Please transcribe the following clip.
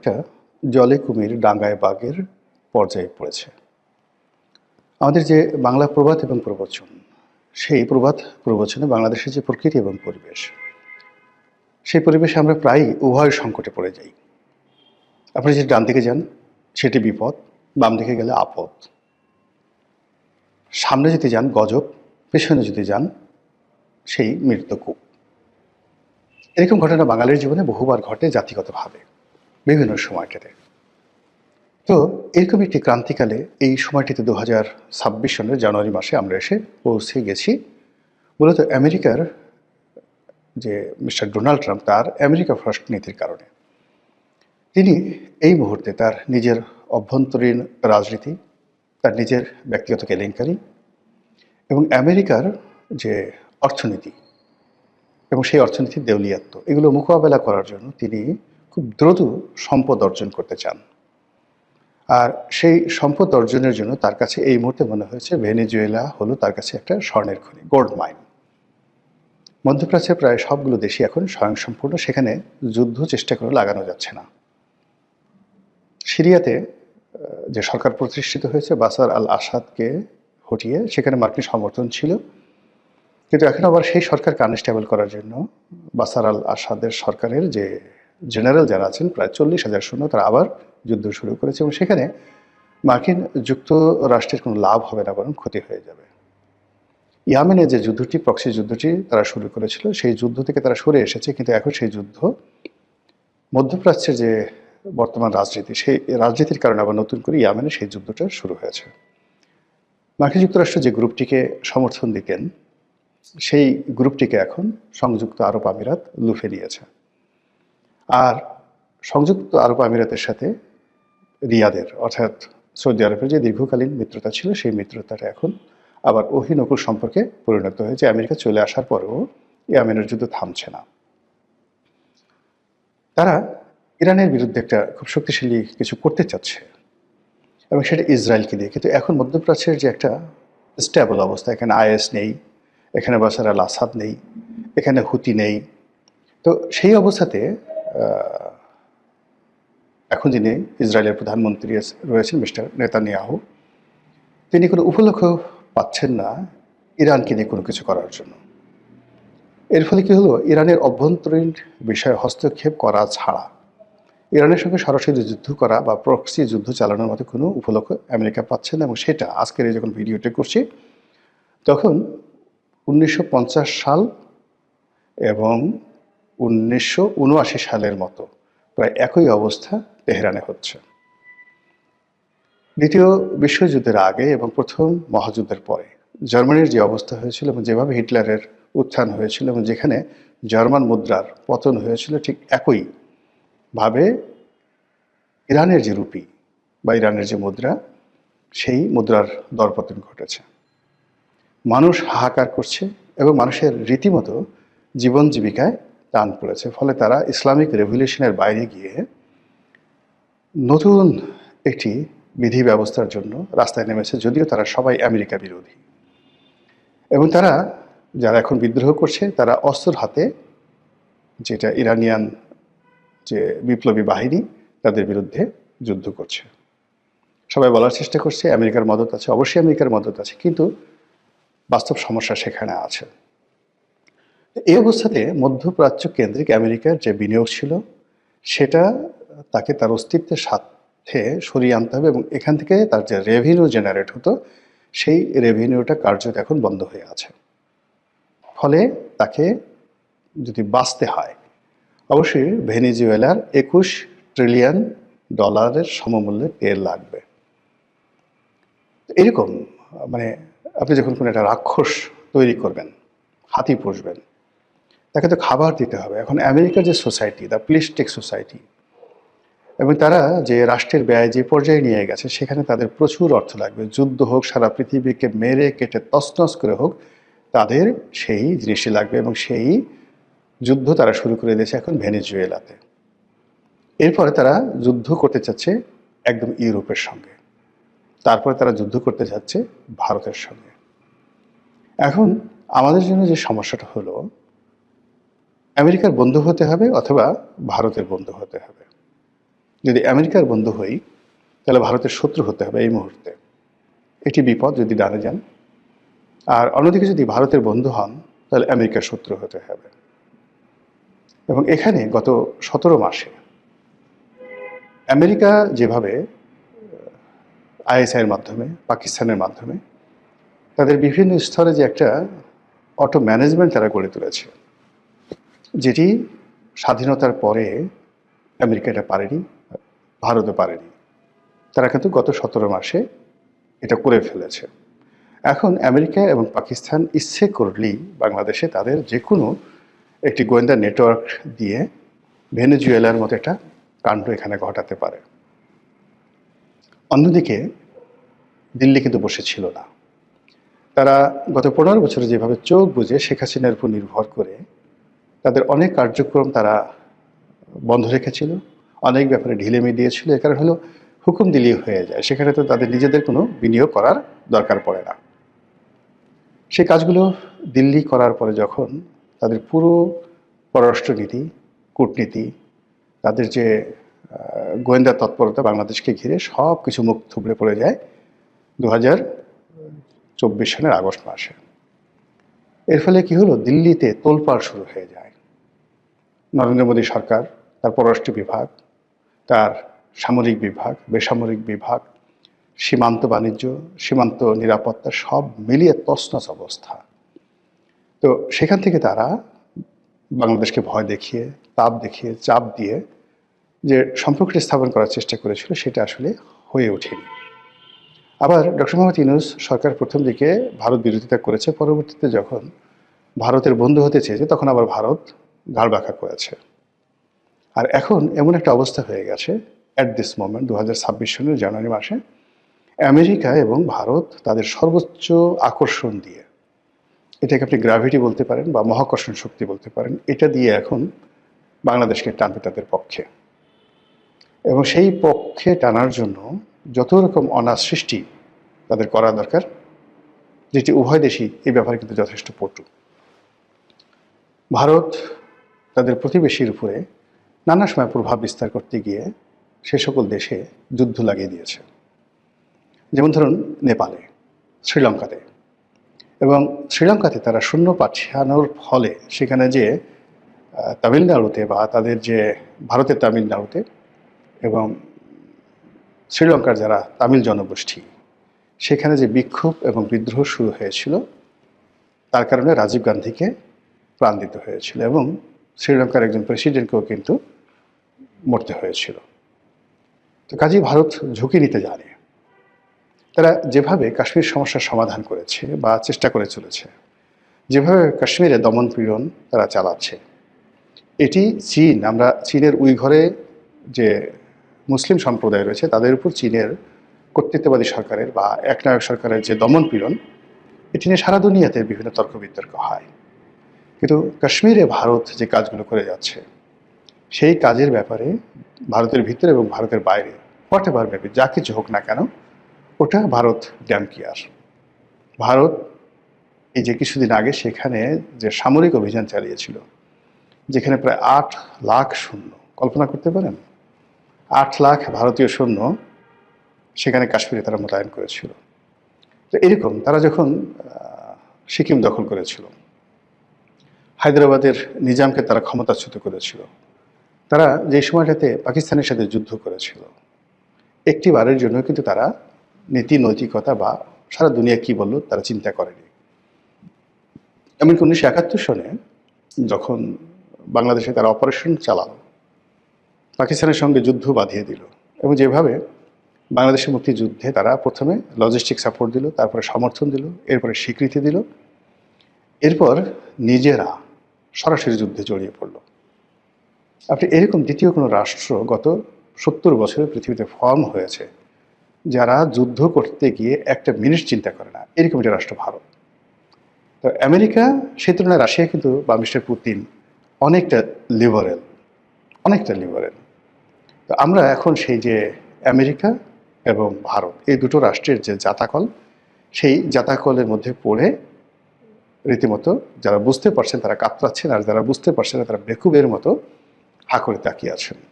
একটা জলে কুমির ডাঙায় বাঘের পর্যায়ে পড়েছে। আমাদের যে বাংলা প্রবাদ এবং প্রবচন, সেই প্রবাদ প্রবচনে বাংলাদেশের যে প্রকৃতি এবং পরিবেশ, সেই পরিবেশে আমরা প্রায়ই উভয় সংকটে পড়ে যাই। আপনি যদি ডান দিকে যান সেটি বিপদ, বাম দিকে গেলে আপদ। সামনে যদি যান গজব, পেছনে যদি যান সেই মৃত্যুকূপ। এরকম ঘটনা বাঙালির জীবনে বহুবার ঘটে জাতিগতভাবে বিভিন্ন সময়টাতে। তো এরকম একটি ক্রান্তিকালে এই সময়টিতে 2026 সনের জানুয়ারি মাসে আমরা এসে পৌঁছে গেছি মূলত আমেরিকার যে মিস্টার ডোনাল্ড ট্রাম্প, তার আমেরিকা ফার্স্ট নীতির কারণে। তিনি এই মুহূর্তে তার নিজের অভ্যন্তরীণ রাজনীতি, তার নিজের ব্যক্তিগত কেলেঙ্কারি এবং আমেরিকার যে অর্থনীতি এবং সেই অর্থনীতির দেউলিয়াত্ব, এগুলো মোকাবেলা করার জন্য তিনি খুব দ্রুত সম্পদ অর্জন করতে চান। আর সেই সম্পদ অর্জনের জন্য তার কাছে এই মুহূর্তে মনে হয়েছে ভেনেজুয়েলা হলো তার কাছে একটা স্বর্ণের খনি, গোল্ড মাইন। মধ্যপ্রাচ্যের প্রায় সবগুলো দেশই এখন স্বয়ংসম্পূর্ণ, সেখানে যুদ্ধ চেষ্টা করে লাগানো যাচ্ছে না। সিরিয়াতে যে সরকার প্রতিষ্ঠিত হয়েছে বাশার আল আসাদকে হটিয়ে, সেখানে মার্কিন সমর্থন ছিল, কিন্তু এখন আবার সেই সরকারকে আনস্টেবল করার জন্য বাশার আল আসাদের সরকারের যে জেনারেল যারা আছেন প্রায় 40,000 সৈন্য, তারা আবার যুদ্ধ শুরু করেছে এবং সেখানে মার্কিন যুক্তরাষ্ট্রের কোনো লাভ হবে না, বরং ক্ষতি হয়ে যাবে। ইয়ামেনে যে যুদ্ধটি, প্রক্সি যুদ্ধটি তারা শুরু করেছিল, সেই যুদ্ধ থেকে তারা সরে এসেছে, কিন্তু এখন সেই যুদ্ধ মধ্যপ্রাচ্যের যে বর্তমান রাজনীতি, সেই রাজনীতির কারণে আবার নতুন করে ইয়ামেনে সেই যুদ্ধটা শুরু হয়েছে। মার্কিন যুক্তরাষ্ট্র যে গ্রুপটিকে সমর্থন দিতেন, সেই গ্রুপটিকে এখন সংযুক্ত আরব আমিরাত লুফে নিয়েছে। আর সংযুক্ত আরব আমিরাতের সাথে রিয়াদের অর্থাৎ সৌদি আরবের যে দীর্ঘকালীন মিত্রতা ছিল, সেই মিত্রতাটা এখন আবার অহিনকুল সম্পর্কে পরিণত হয়েছে। আমেরিকা চলে আসার পরেও ইয়েমেনের যুদ্ধ থামছে না। তারা ইরানের বিরুদ্ধে একটা খুব শক্তিশালী কিছু করতে চাচ্ছে এবং সেটা ইসরায়েলকে দিয়ে। কিন্তু এখন মধ্যপ্রাচ্যের যে একটা স্টেবল অবস্থা, এখানে আইএস নেই, এখানে বাশার আল আসাদ নেই, এখানে হুতি নেই। তো সেই অবস্থাতে এখন যিনি ইসরায়েলের প্রধানমন্ত্রী রয়েছেন মিস্টার নেতানিয়াহু, তিনি কোনো উপলক্ষ পাচ্ছেন না ইরানকে নিয়ে কোনো কিছু করার জন্য। এর ফলে কী হলো, ইরানের অভ্যন্তরীণ বিষয়ে হস্তক্ষেপ করা ছাড়া ইরানের সঙ্গে সরাসরি যুদ্ধ করা বা প্রক্সি যুদ্ধ চালানোর মতো কোনো উপলক্ষ আমেরিকা পাচ্ছে না। এবং সেটা আজকের এই যখন ভিডিওটি করছি, তখন 1950 সাল এবং 1979 সালের মতো প্রায় একই অবস্থা তেহরানে হচ্ছে। দ্বিতীয় বিশ্বযুদ্ধের আগে এবং প্রথম মহাযুদ্ধের পরে জার্মানির যে অবস্থা হয়েছিল এবং যেভাবে হিটলারের উত্থান হয়েছিল এবং যেখানে জার্মান মুদ্রার পতন হয়েছিল, ঠিক একইভাবে ইরানের যে রুপি বা ইরানের যে মুদ্রা, সেই মুদ্রার দরপতন ঘটেছে। মানুষ হাহাকার করছে এবং মানুষের রীতিমতো জীবন জীবিকায় টান পড়েছে। ফলে তারা ইসলামিক রেভলিউশনের বাইরে গিয়ে নতুন একটি বিধি ব্যবস্থার জন্য রাস্তায় নেমেছে, যদিও তারা সবাই আমেরিকা বিরোধী। এবং তারা যারা এখন বিদ্রোহ করছে, তারা অস্ত্র হাতে, যেটা ইরানিয়ান যে বিপ্লবী বাহিনী, তাদের বিরুদ্ধে যুদ্ধ করছে। সবাই বলার চেষ্টা করছে আমেরিকার মদত আছে, অবশ্যই আমেরিকার মদত আছে, কিন্তু বাস্তব সমস্যা সেখানে আছে। এই অবস্থাতে মধ্যপ্রাচ্য কেন্দ্রিক আমেরিকার যে বিনিয়োগ ছিল, সেটা তাকে তার অস্তিত্বের সাথে সরিয়ে আনতে হবে এবং এখান থেকে তার যে রেভিনিউ জেনারেট হতো, সেই রেভিনিউটা কার্যত এখন বন্ধ হয়ে আছে। ফলে তাকে যদি বাঁচতে হয়, অবশ্যই ভেনেজুয়েলার 21 ট্রিলিয়ন ডলারের সমমূল্যের তেল লাগবে। এরকম মানে আপনি যখন কোনো একটা রাক্ষস তৈরি করবেন, হাতি পুষবেন, তাকে তো খাবার দিতে হবে। এখন আমেরিকার যে সোসাইটি, দ্য প্লিস্টিক সোসাইটি, এবং তারা যে রাষ্ট্রের ব্যয় যে পর্যায়ে নিয়ে গেছে, সেখানে তাদের প্রচুর অর্থ লাগবে। যুদ্ধ হোক, সারা পৃথিবীকে মেরে কেটে তছনছ করে হোক, তাদের সেই জিনিসটি লাগবে এবং সেই যুদ্ধ তারা শুরু করে দিয়েছে এখন ভেনেজুয়েলাতে। এরপরে তারা যুদ্ধ করতে চাচ্ছে একদম ইউরোপের সঙ্গে, তারপরে তারা যুদ্ধ করতে যাচ্ছে ভারতের সঙ্গে। এখন আমাদের জন্য যে সমস্যাটা হলো, আমেরিকার বন্ধু হতে হবে অথবা ভারতের বন্ধু হতে হবে। যদি আমেরিকার বন্ধু হই তাহলে ভারতের শত্রু হতে হবে এই মুহূর্তে। এটি বিপদ যদি ডানে যান। আর অন্যদিকে যদি ভারতের বন্ধু হন তাহলে আমেরিকার শত্রু হতে হবে। এবং এখানে গত 17 মাসে আমেরিকা যেভাবে আইএসআইয়ের মাধ্যমে, পাকিস্তানের মাধ্যমে তাদের বিভিন্ন স্তরে যে একটা অটো ম্যানেজমেন্ট তারা গড়ে তুলেছে, যেটি স্বাধীনতার পরে আমেরিকা এটা পারেনি, ভারতও পারেনি। তারা কিন্তু গত 17 মাসে এটা করে ফেলেছে। এখন আমেরিকা এবং পাকিস্তান ইচ্ছে করলেই বাংলাদেশে তাদের যে কোনো একটি গোয়েন্দা নেটওয়ার্ক দিয়ে ভেনেজুয়েলার মতো একটা কাণ্ড এখানে ঘটাতে পারে। অন্যদিকে দিল্লি কিন্তু বসেছিল না। তারা গত 15 বছরে যেভাবে চোখ বুজে শেখ হাসিনার উপর নির্ভর করে তাদের অনেক কার্যক্রম তারা বন্ধ রেখেছিল, অনেক ব্যাপারে ঢিলেমি দিয়েছিল। এ কারণ হলো হুকুম দিলেই হয়ে যায়, সেখানে তো তাদের নিজেদের কোনো বিনিয়োগ করার দরকার পড়ে না। সেই কাজগুলো দিল্লি করার পরে যখন তাদের পুরো পররাষ্ট্রনীতি, কূটনীতি, তাদের যে গোয়েন্দা তৎপরতা বাংলাদেশকে ঘিরে সব কিছু মুখ থুবড়ে পড়ে যায় 2024 সালের আগস্ট মাসে। এর ফলে কি হলো, দিল্লিতে তোলপাড় শুরু হয়ে যায়। নরেন্দ্র মোদী সরকার, তার পররাষ্ট্র বিভাগ, তার সামরিক বিভাগ, বেসামরিক বিভাগ, সীমান্ত বাণিজ্য, সীমান্ত নিরাপত্তা সব মিলিয়ে তছনছ অবস্থা। তো সেখান থেকে তারা বাংলাদেশকে ভয় দেখিয়ে, তাপ দেখিয়ে, চাপ দিয়ে যে সম্পর্কটি স্থাপন করার চেষ্টা করেছিল সেটা আসলে হয়ে ওঠেনি। আবার ডক্টর মোহাম্মদ ইউনূস সরকার প্রথম দিকে ভারত বিরোধিতা করেছে, পরবর্তীতে যখন ভারতের বন্ধু হতে চেয়েছে তখন আবার ভারত ঘাড় বাঁকা করেছে। আর এখন এমন একটা অবস্থা হয়ে গেছে অ্যাট দিস মোমেন্ট 2026 সালের জানুয়ারি মাসে আমেরিকা এবং ভারত তাদের সর্বোচ্চ আকর্ষণ দিয়ে, এটাকে আপনি গ্র্যাভিটি বলতে পারেন বা মহাকর্ষণ শক্তি বলতে পারেন, এটা দিয়ে এখন বাংলাদেশকে টানবে তাদের পক্ষে। এবং সেই পক্ষে টানার জন্য যত রকম অনার সৃষ্টি তাদের করা দরকার, যেটি উভয় দেশই এই ব্যাপারে কিন্তু যথেষ্ট পটু। ভারত তাদের প্রতিবেশীর উপরে নানা সময় প্রভাব বিস্তার করতে গিয়ে সে সকল দেশে যুদ্ধ লাগিয়ে দিয়েছে। যেমন ধরুন নেপালে, শ্রীলঙ্কাতে। এবং শ্রীলঙ্কাতে তারা সৈন্য পাঠানোর ফলে সেখানে যে তামিলনাড়ুতে বা তাদের যে ভারতের তামিলনাড়ুতে এবং শ্রীলঙ্কার যারা তামিল জনগোষ্ঠী, সেখানে যে বিক্ষোভ এবং বিদ্রোহ শুরু হয়েছিল, তার কারণে রাজীব গান্ধীকে প্রাণ দিতে হয়েছিল এবং শ্রীলঙ্কার একজন প্রেসিডেন্টকেও কিন্তু মরতে হয়েছিল। তো কাজেই ভারত ঝুঁকি নিতে জানে। তারা যেভাবে কাশ্মীর সমস্যার সমাধান করেছে বা চেষ্টা করে চলেছে, যেভাবে কাশ্মীরে দমন পীড়ন তারা চালাচ্ছে, এটি চীন, আমরা চীনের উইঘরে যে মুসলিম সম্প্রদায় রয়েছে তাদের উপর চীনের কর্তৃত্ববাদী সরকারের বা একনায়ক সরকারের যে দমন পীড়ন, এটি নিয়ে সারা দুনিয়াতে বিভিন্ন তর্ক বিতর্ক হয়। কিন্তু কাশ্মীরে ভারত যে কাজগুলো করে যাচ্ছে, সেই কাজের ব্যাপারে ভারতের ভিতরে এবং ভারতের বাইরে হোয়াট এভার মেবি যা কিছু হোক না কেন, ওটা ভারত ড্যাম কেয়ার। ভারত এই যে কিছুদিন আগে সেখানে যে সামরিক অভিযান চালিয়েছিল, যেখানে প্রায় 8 লাখ সৈন্য, কল্পনা করতে পারেন 8 লাখ ভারতীয় সৈন্য সেখানে কাশ্মীরে তারা মোতায়েন করেছিল। তো এরকম তারা যখন সিকিম দখল করেছিল, হায়দ্রাবাদের নিজামকে তারা ক্ষমতাচ্যুত করেছিল, তারা যে সময়টাতে পাকিস্তানের সাথে যুদ্ধ করেছিল, একটি বারের জন্য কিন্তু তারা নীতি নৈতিকতা বা সারা দুনিয়া কি বলল তারা চিন্তা করেনি। এমনকি 1971 সনে যখন বাংলাদেশে তারা অপারেশন চালালো, পাকিস্তানের সঙ্গে যুদ্ধ বাঁধিয়ে দিল এবং যেভাবে বাংলাদেশের মুক্তিযুদ্ধে তারা প্রথমে লজিস্টিক সাপোর্ট দিল, তারপরে সমর্থন দিল, এরপরে স্বীকৃতি দিল, এরপর নিজেরা সরাসরি যুদ্ধে জড়িয়ে পড়ল। আপনি এরকম দ্বিতীয় কোনো রাষ্ট্র গত 70 বছরে পৃথিবীতে ফর্ম হয়েছে যারা যুদ্ধ করতে গিয়ে একটা মিনিট চিন্তা করে না, এরকম একটা রাষ্ট্র ভারত। তো আমেরিকা সেই তুলনায় রাশিয়া কিন্তু বা মিস্টার পুতিন অনেকটা লিবারেল, অনেকটা লিবারেল। তো আমরা এখন সেই যে আমেরিকা এবং ভারত এই দুটো রাষ্ট্রের যে জাতাকল, সেই জাতাকলের মধ্যে পড়ে রীতিমতো যারা বুঝতে পারছেন তারা কাতরাচ্ছেন, আর যারা বুঝতে পারছেন না তারা বেকুবের মতো হা করে তাকিয়ে আছেন।